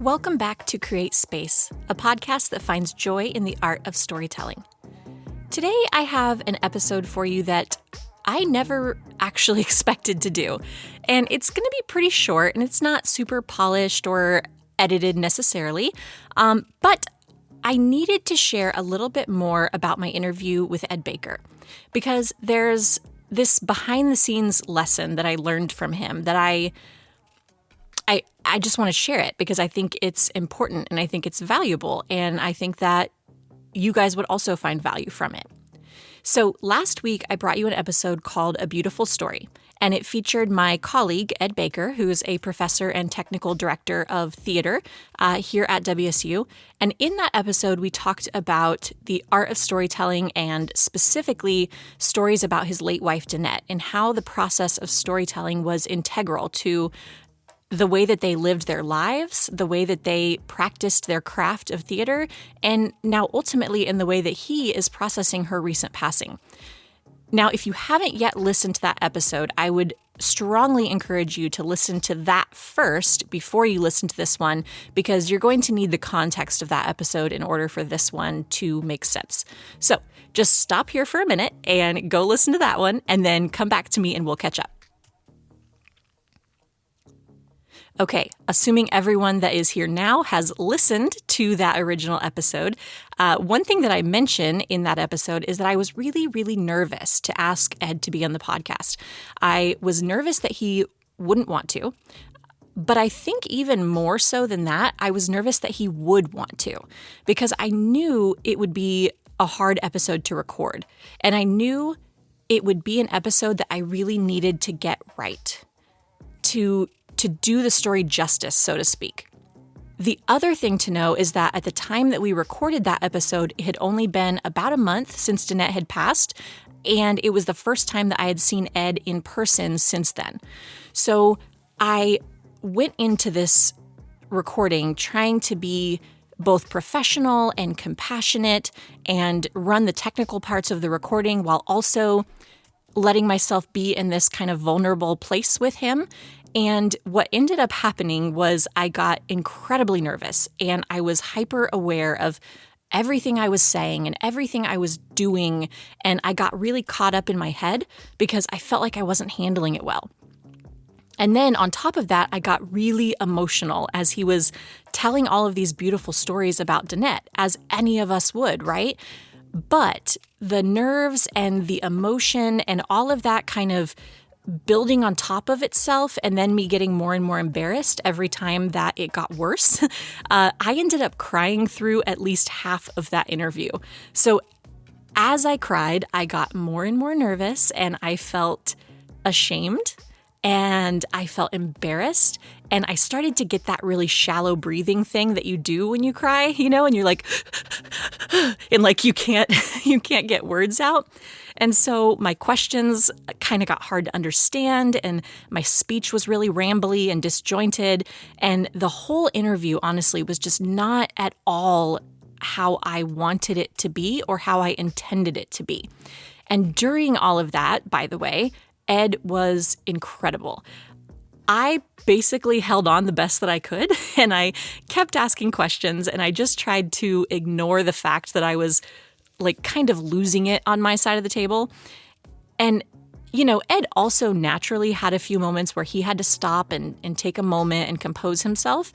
Welcome back to Create Space, a podcast that finds joy in the art of storytelling. Today, I have an episode for you that I never actually expected to do. And it's going to be pretty short, and it's not super polished or edited necessarily. But I needed to share a little bit more about my interview with Ed Baker, because there's this behind-the-scenes lesson that I learned from him that I just want to share it because I think it's important and I think it's valuable, and I think that you guys would also find value from it. So last week, I brought you an episode called A Beautiful Story, and it featured my colleague, Ed Baker, who is a professor and technical director of theater here at WSU. And in that episode, we talked about the art of storytelling and specifically stories about his late wife, Danette, and how the process of storytelling was integral to the way that they lived their lives, the way that they practiced their craft of theater, and now ultimately in the way that he is processing her recent passing. Now, if you haven't yet listened to that episode, I would strongly encourage you to listen to that first before you listen to this one, because you're going to need the context of that episode in order for this one to make sense. So just stop here for a minute and go listen to that one, and then come back to me and we'll catch up. Okay, assuming everyone that is here now has listened to that original episode, one thing that I mention in that episode is that I was really, really nervous to ask Ed to be on the podcast. I was nervous that he wouldn't want to, but I think even more so than that, I was nervous that he would want to, because I knew it would be a hard episode to record, and I knew it would be an episode that I really needed to get right, to do the story justice, so to speak. The other thing to know is that at the time that we recorded that episode, it had only been about a month since Danette had passed, and it was the first time that I had seen Ed in person since then. So I went into this recording trying to be both professional and compassionate and run the technical parts of the recording while also letting myself be in this kind of vulnerable place with him. And what ended up happening was I got incredibly nervous, and I was hyper aware of everything I was saying and everything I was doing, and I got really caught up in my head because I felt like I wasn't handling it well. And then on top of that, I got really emotional as he was telling all of these beautiful stories about Danette, as any of us would, right? But the nerves and the emotion and all of that kind of building on top of itself, and then me getting more and more embarrassed every time that it got worse, I ended up crying through at least half of that interview. So as I cried, I got more and more nervous, and I felt ashamed, and I felt embarrassed, and I started to get that really shallow breathing thing that you do when you cry, and you're like, and like you can't get words out. And so my questions kind of got hard to understand, and my speech was really rambly and disjointed, and the whole interview, honestly, was just not at all how I wanted it to be or how I intended it to be. And during all of that, by the way, Ed was incredible. I basically held on the best that I could, and I kept asking questions, and I just tried to ignore the fact that I was like kind of losing it on my side of the table. And, Ed also naturally had a few moments where he had to stop and take a moment and compose himself,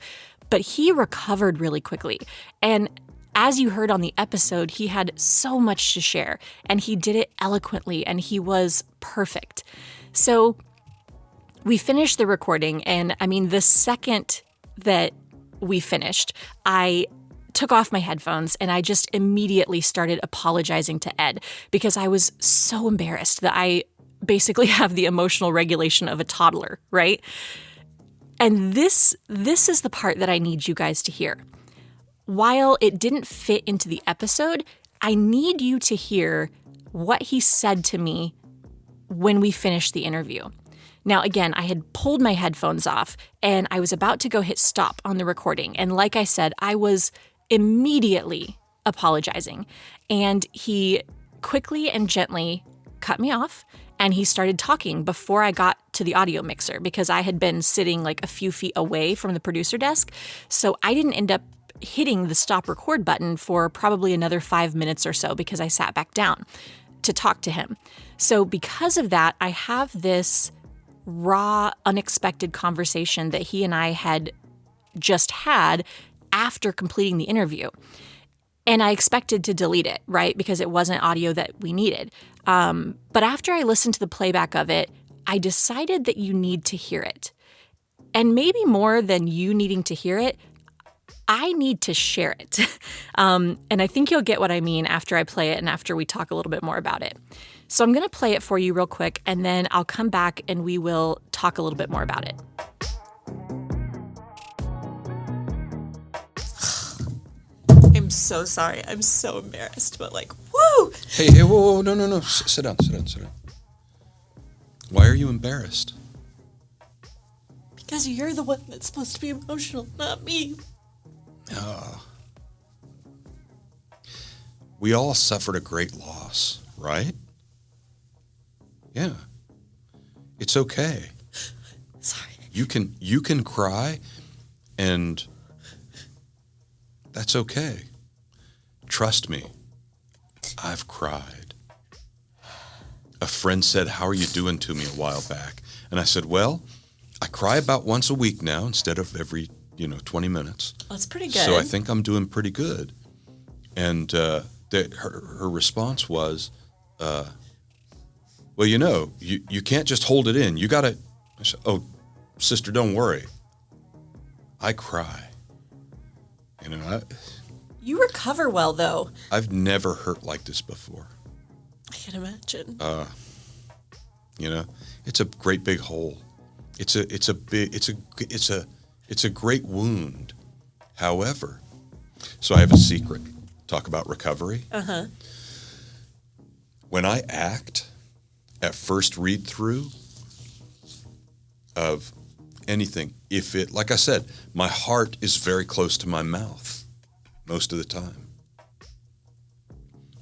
but he recovered really quickly. And as you heard on the episode, he had so much to share, and he did it eloquently, and he was perfect. So we finished the recording, and the second that we finished, I took off my headphones and I just immediately started apologizing to Ed because I was so embarrassed that I basically have the emotional regulation of a toddler, right? And this is the part that I need you guys to hear. While it didn't fit into the episode, I need you to hear what he said to me when we finished the interview. Now, again, I had pulled my headphones off and I was about to go hit stop on the recording. And like I said, I was immediately apologizing. And he quickly and gently cut me off and he started talking before I got to the audio mixer because I had been sitting like a few feet away from the producer desk. So I didn't end up hitting the stop record button for probably another 5 minutes or so because I sat back down to talk to him. So because of that, I have this raw, unexpected conversation that he and I had just had after completing the interview. And I expected to delete it, right? Because it wasn't audio that we needed. But after I listened to the playback of it, I decided that you need to hear it. And maybe more than you needing to hear it, I need to share it. And I think you'll get what I mean after I play it and after we talk a little bit more about it. So I'm going to play it for you real quick, and then I'll come back and we will talk a little bit more about it. I'm so sorry. I'm so embarrassed, but like, woo! Hey, whoa, no. Sit down. Why are you embarrassed? Because you're the one that's supposed to be emotional, not me. We all suffered a great loss, right? Yeah. It's okay. Sorry. You can cry, and that's okay. Trust me, I've cried. A friend said, "How are you doing?" to me a while back. And I said, well, I cry about once a week now instead of every, 20 minutes. That's pretty good. So I think I'm doing pretty good. And her response was, well, you can't just hold it in. You got to, I said, oh, sister, don't worry. I cry. You recover well, though. I've never hurt like this before. I can imagine. It's a great big hole. It's a great wound. However, so I have a secret. Talk about recovery. Uh-huh. When I act at first read through of anything, like I said, my heart is very close to my mouth most of the time,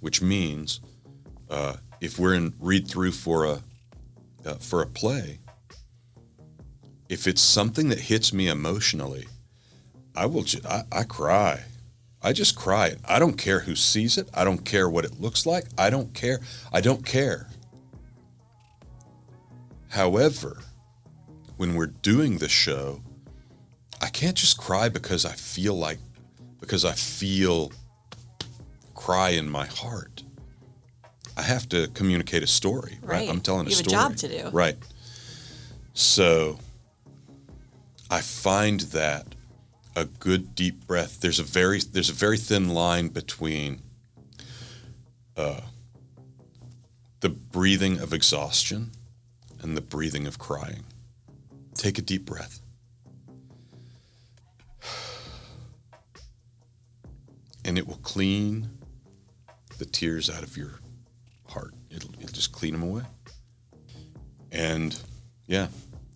which means if we're in read through for a play, if it's something that hits me emotionally, I cry. I just cry. I don't care who sees it. I don't care what it looks like. I don't care. However, when we're doing the show, I can't just cry because I feel cry in my heart. I have to communicate a story, right? I'm telling a story. You have a job to do. Right. So I find that a good deep breath, there's a very thin line between the breathing of exhaustion and the breathing of crying. Take a deep breath. And it will clean the tears out of your heart. It'll just clean them away. And yeah,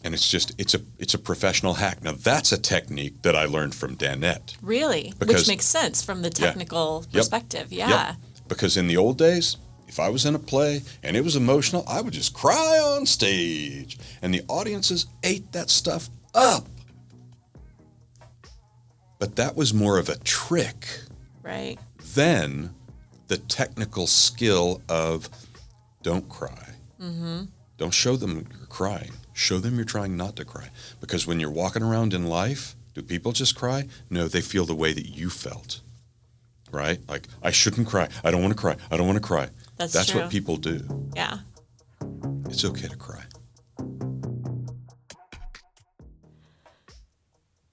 and it's a professional hack. Now that's a technique that I learned from Danette. Really? Which makes sense from the technical perspective. Yeah. Yep. Because in the old days, if I was in a play and it was emotional, I would just cry on stage, and the audiences ate that stuff up. But that was more of a trick. Right. Then the technical skill of don't cry. Mm-hmm. Don't show them you're crying. Show them you're trying not to cry. Because when you're walking around in life, do people just cry? No, they feel the way that you felt. Right? Like, I shouldn't cry. I don't want to cry. I don't want to cry. That's true. what people do. Yeah. It's okay to cry.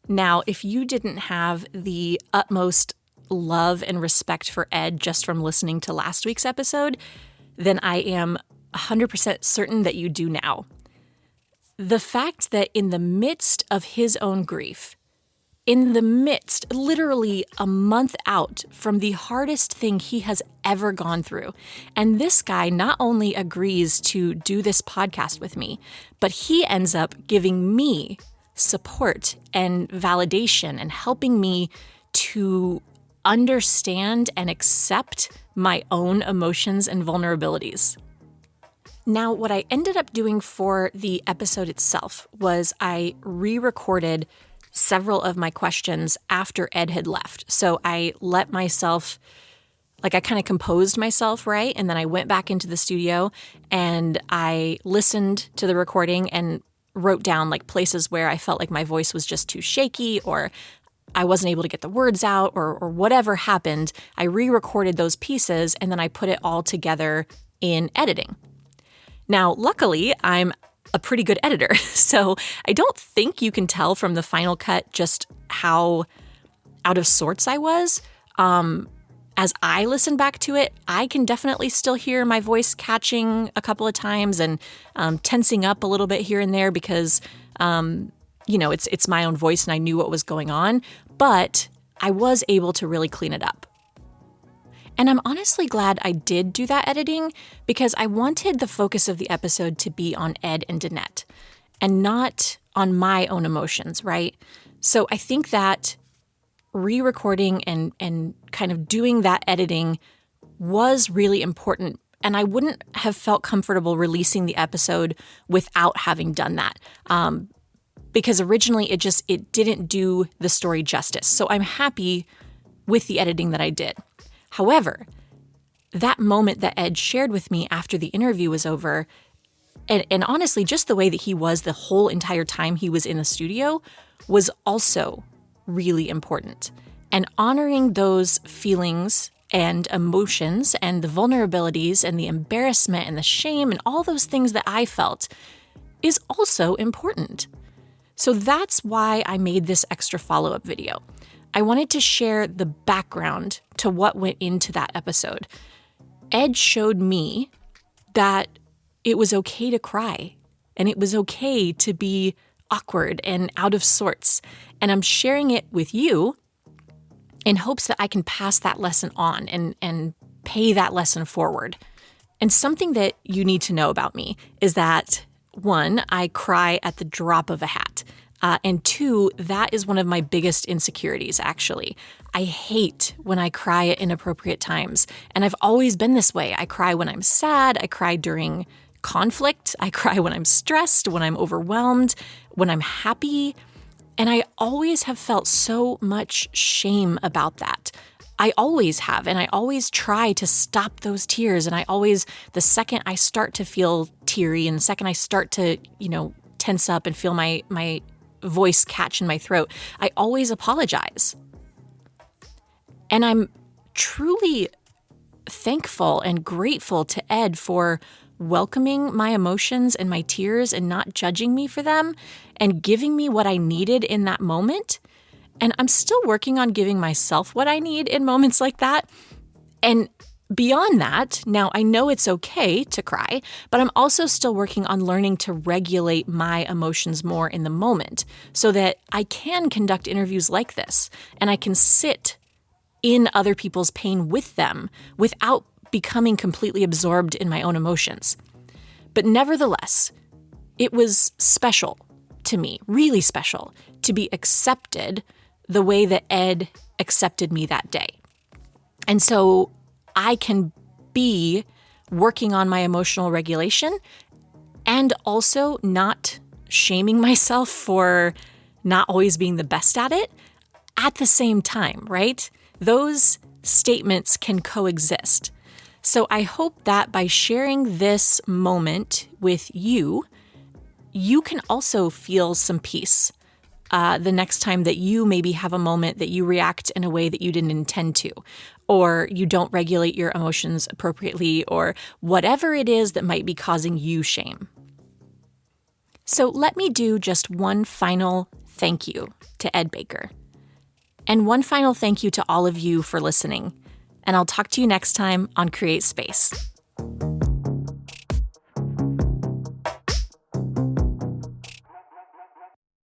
Now, if you didn't have the utmost love and respect for Ed just from listening to last week's episode, then I am 100% certain that you do now. The fact that in the midst of his own grief, in the midst, literally a month out from the hardest thing he has ever gone through, and this guy not only agrees to do this podcast with me, but he ends up giving me support and validation and helping me to understand and accept my own emotions and vulnerabilities. Now, what I ended up doing for the episode itself was I re-recorded several of my questions after Ed had left. So I let myself, I kind of composed myself, right? And then I went back into the studio and I listened to the recording and wrote down places where I felt like my voice was just too shaky or I wasn't able to get the words out or whatever happened. I re-recorded those pieces and then I put it all together in editing. Now, luckily, I'm a pretty good editor, so I don't think you can tell from the final cut just how out of sorts I was. As I listen back to it, I can definitely still hear my voice catching a couple of times and tensing up a little bit here and there because, it's my own voice and I knew what was going on, but I was able to really clean it up. And I'm honestly glad I did do that editing because I wanted the focus of the episode to be on Ed and Danette and not on my own emotions, right? So I think that re-recording and kind of doing that editing was really important. And I wouldn't have felt comfortable releasing the episode without having done that. Because originally it didn't do the story justice. So I'm happy with the editing that I did. However, that moment that Ed shared with me after the interview was over, and honestly, just the way that he was the whole entire time he was in the studio was also really important. And honoring those feelings and emotions and the vulnerabilities and the embarrassment and the shame and all those things that I felt is also important. So that's why I made this extra follow-up video. I wanted to share the background to what went into that episode. Ed showed me that it was okay to cry and it was okay to be awkward and out of sorts. And I'm sharing it with you in hopes that I can pass that lesson on and pay that lesson forward. And something that you need to know about me is that, one, I cry at the drop of a hat. And two, that is one of my biggest insecurities, actually. I hate when I cry at inappropriate times. And I've always been this way. I cry when I'm sad. I cry during conflict. I cry when I'm stressed, when I'm overwhelmed, when I'm happy. And I always have felt so much shame about that. I always have. And I always try to stop those tears. And the second I start to feel teary and the second I start to, tense up and feel my voice catch in my throat, I always apologize. And I'm truly thankful and grateful to Ed for welcoming my emotions and my tears and not judging me for them and giving me what I needed in that moment. And I'm still working on giving myself what I need in moments like that. And beyond that, now I know it's okay to cry, but I'm also still working on learning to regulate my emotions more in the moment so that I can conduct interviews like this and I can sit in other people's pain with them without becoming completely absorbed in my own emotions. But nevertheless, it was special to me, really special, to be accepted the way that Ed accepted me that day. And so I can be working on my emotional regulation and also not shaming myself for not always being the best at it at the same time, right? Those statements can coexist. So I hope that by sharing this moment with you, you can also feel some peace the next time that you maybe have a moment that you react in a way that you didn't intend to, or you don't regulate your emotions appropriately, or whatever it is that might be causing you shame. So let me do just one final thank you to Ed Baker. And one final thank you to all of you for listening. And I'll talk to you next time on Create Space.